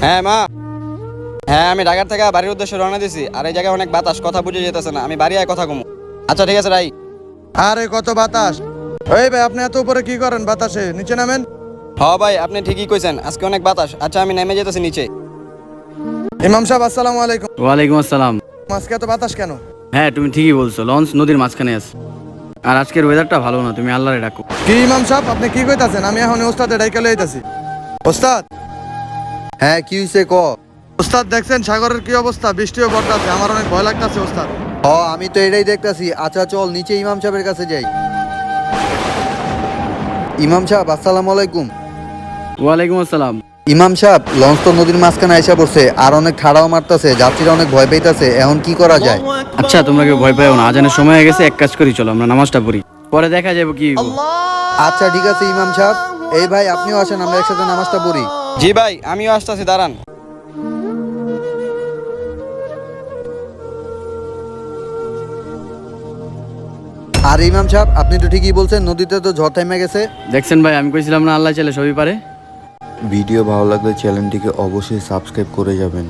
হ্যাঁ মা। হ্যাঁ আমি ঢাকার থেকে বাড়ির উদ্দেশ্যে রওনা দিছি, আর এই জায়গায় অনেক বাতাস, কথা বুঝে যেতেছে না, আমি বাড়ি আয় কথা কমু। আচ্ছা ঠিক আছে রাই। আরে কত বাতাস! এই ভাই, আপনি এত উপরে কি করেন বাতাসে? নিচে নামেন। হ ভাই আপনি ঠিকই কইছেন, আজকে অনেক বাতাস। আচ্ছা আমি নেমে যেতেছি নিচে। ইমাম সাহেব, আসসালামু আলাইকুম। ওয়ালাইকুম আসসালাম। আজকে এত বাতাস কেন? হ্যাঁ তুমি ঠিকই বলছো, লঞ্চ নদীর মাঝখানে আছে। আর আজকের ওয়েদারটা ভালো না, তুমি আল্লাহরে ডাকো। কি ইমাম সাহেব, আপনি কি কইতাছেন? আমি এখন ওস্তাদে ডাইকা লইতাছি। ওস্তাদ, হ্যাঁ কি হইছে ক? ওস্তাদ দেখছেন সাগরের কি অবস্থা? বৃষ্টিও পড়তাছে, আমার অনেক ভয় লাগতাছে ওস্তাদ। আমি তো এটাই দেখতাছি। আচ্ছা চল নিচে ইমাম সাহেবের কাছে যাই। ইমাম সাহেব আসসালামু আলাইকুম। ওয়ালাইকুম আসসালাম। ইমাম সাহেব, লঞ্চ তো নদীর মাঝখানে আইসা পড়ছে, আর অনেক ঠাড়াও মারতাছে, যাত্রীরা অনেক ভয় পাইতাছে, এখন কি করা যায়? আচ্ছা তোমরা কেউ ভয় পাও না, আজানের সময় হয়ে গেছে, এক কাজ করি চলো আমরা নামাজটা পড়ি, পরে দেখা যাবে কি হইবো। আচ্ছা ঠিক আছে ইমাম সাহেব। এই ভাই আপনিও আসেন, আমরা একসাথে নামাজটা পড়ি। জি ভাই আমিও আসতেছি, দাঁড়ান। আর ইমাম সাহেব, আপনি তো ঠিকই বলছেন, নদীতে তো ঝড় থেমে গেছে। দেখছেন ভাই, আমি কইছিলাম না আল্লাহ চাইলে সবই পারে। ভিডিও ভালো লাগলে চ্যানেলটিকে অবশ্যই সাবস্ক্রাইব করে যাবেন।